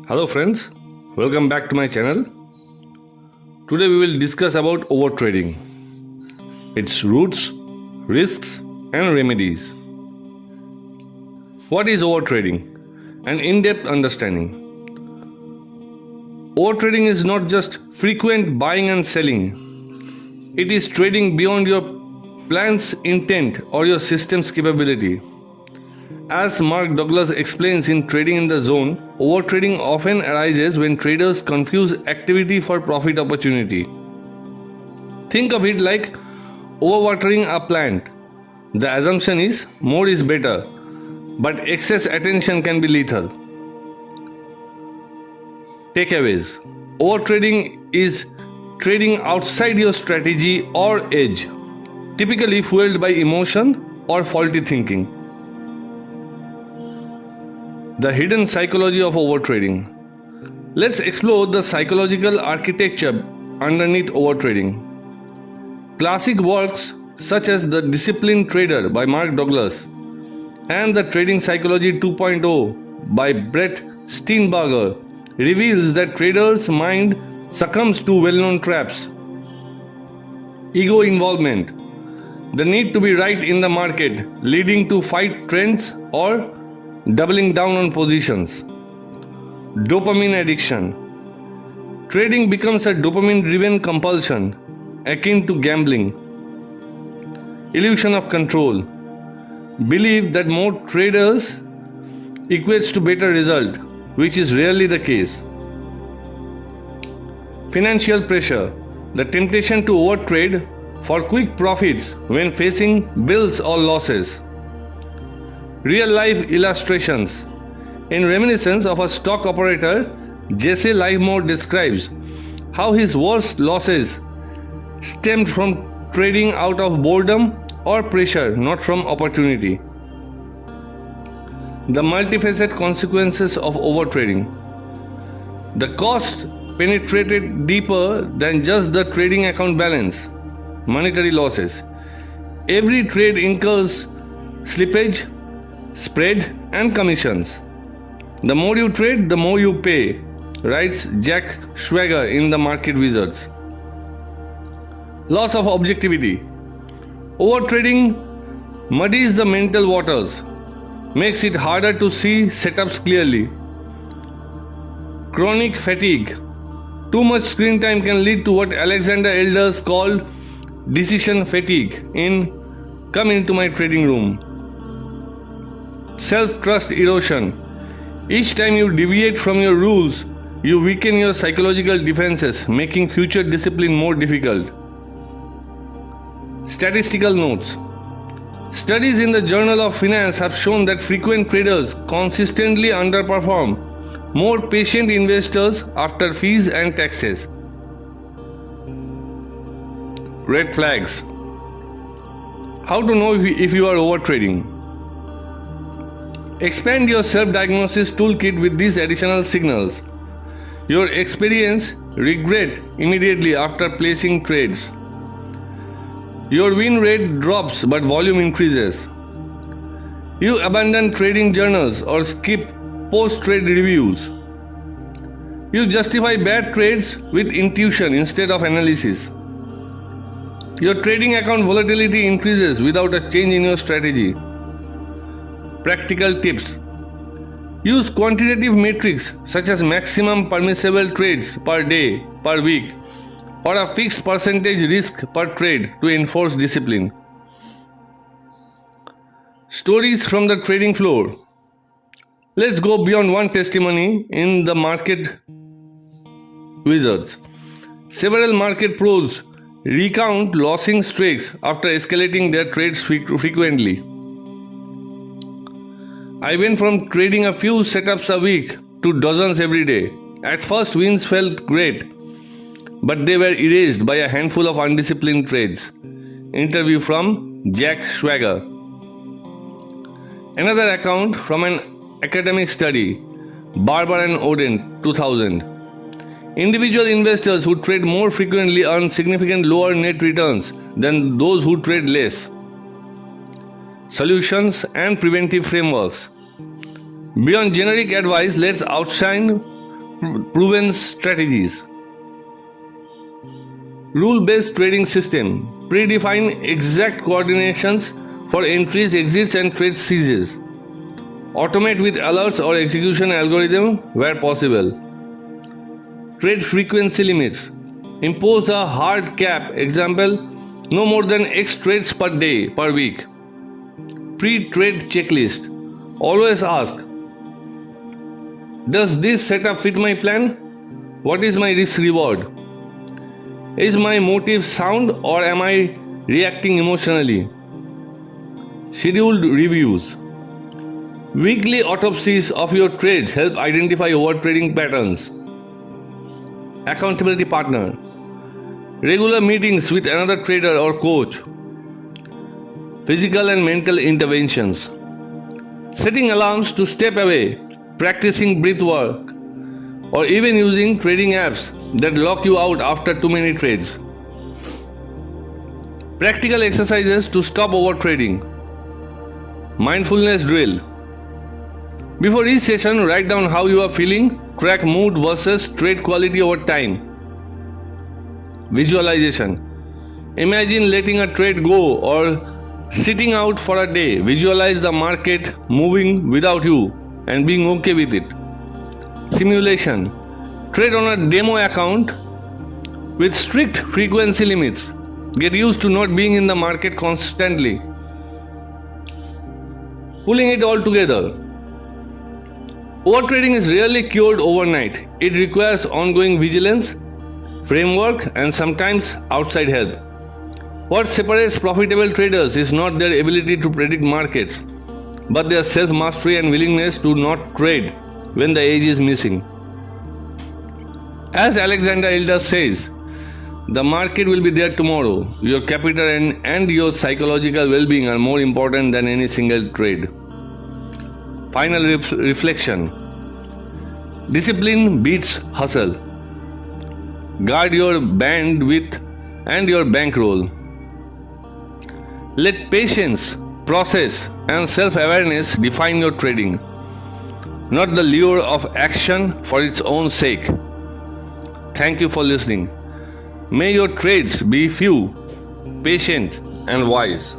Hello friends, welcome back to my channel. Today we will discuss about overtrading, its roots, risks and remedies. What is overtrading? An in-depth understanding. Overtrading is not just frequent buying and selling. It is trading beyond your plan's intent or your system's capability. As Mark Douglas explains in Trading in the Zone, overtrading often arises when traders confuse activity for profit opportunity. Think of it like overwatering a plant. The assumption is more is better, but excess attention can be lethal. Takeaways. Overtrading is trading outside your strategy or edge, typically fueled by emotion or faulty thinking. The hidden psychology of overtrading. Let's explore the psychological architecture underneath overtrading. Classic works such as The Disciplined Trader by Mark Douglas and The Trading Psychology 2.0 by Brett Steenbarger reveals that traders' mind succumbs to well-known traps. Ego involvement, the need to be right in the market, leading to fight trends or doubling down on positions. Dopamine addiction. Trading becomes a dopamine-driven compulsion, akin to gambling. Illusion of control. Belief that more traders equates to better result, which is rarely the case. Financial pressure. The temptation to overtrade for quick profits when facing bills or losses. Real life illustrations. In Reminiscence of a Stock Operator, Jesse Livermore describes how his worst losses stemmed from trading out of boredom or pressure, not from opportunity. The multifaceted consequences of overtrading. The cost penetrated deeper than just the trading account balance. Monetary losses. Every trade incurs slippage, spread and commissions. The more you trade, the more you pay, writes Jack Schwager in The Market Wizards. Loss of objectivity. Overtrading muddies the mental waters, makes it harder to see setups clearly. Chronic fatigue. Too much screen time can lead to what Alexander Elders called decision fatigue in Come Into My Trading Room. Self-trust erosion. Each time you deviate from your rules, you weaken your psychological defenses, making future discipline more difficult. Statistical notes. Studies in the Journal of Finance have shown that frequent traders consistently underperform more patient investors after fees and taxes. Red flags. How to know if you are overtrading? Expand your self-diagnosis toolkit with these additional signals. Your experience regret immediately after placing trades. Your win rate drops but volume increases. You abandon trading journals or skip post-trade reviews. You justify bad trades with intuition instead of analysis. Your trading account volatility increases without a change in your strategy. Practical tips. Use quantitative metrics such as maximum permissible trades per day, per week, or a fixed percentage risk per trade to enforce discipline. Stories from the trading floor. Let's go beyond one testimony in The Market Wizards. Several market pros recount losing streaks after escalating their trades frequently. I went from trading a few setups a week to dozens every day. At first, wins felt great, but they were erased by a handful of undisciplined trades. Interview from Jack Schwager. Another account from an academic study, Barber and Oden, 2000. Individual investors who trade more frequently earn significant lower net returns than those who trade less. Solutions and preventive frameworks. Beyond generic advice, let's outshine proven strategies. Rule-based trading system. Predefine exact coordinations for entries, exits and trade seizes. Automate with alerts or execution algorithm where possible. Trade frequency limits. Impose a hard cap, example, no more than X trades per day, per week. Pre-trade checklist. Always ask, does this setup fit my plan? What is my risk reward? Is my motive sound or am I reacting emotionally? Scheduled reviews. Weekly autopsies of your trades help identify overtrading patterns. Accountability partner. Regular meetings with another trader or coach. Physical and mental interventions. Setting alarms to step away, practicing breath work, or even using trading apps that lock you out after too many trades. Practical exercises to stop overtrading. Mindfulness drill. Before each session, write down how you are feeling, track mood versus trade quality over time. Visualization. Imagine letting a trade go or sitting out for a day. Visualize the market moving without you and being okay with it. Simulation. Trade on a demo account with strict frequency limits. Get used to not being in the market constantly. Pulling it all together. Overtrading is rarely cured overnight. It requires ongoing vigilance, framework, and sometimes outside help. What separates profitable traders is not their ability to predict markets, but their self-mastery and willingness to not trade when the edge is missing. As Alexander Elder says, the market will be there tomorrow. Your capital and your psychological well-being are more important than any single trade. Final reflection. Discipline beats hustle. Guard your bandwidth and your bankroll. Let patience, process, and self-awareness define your trading, not the lure of action for its own sake. Thank you for listening. May your trades be few, patient, and wise.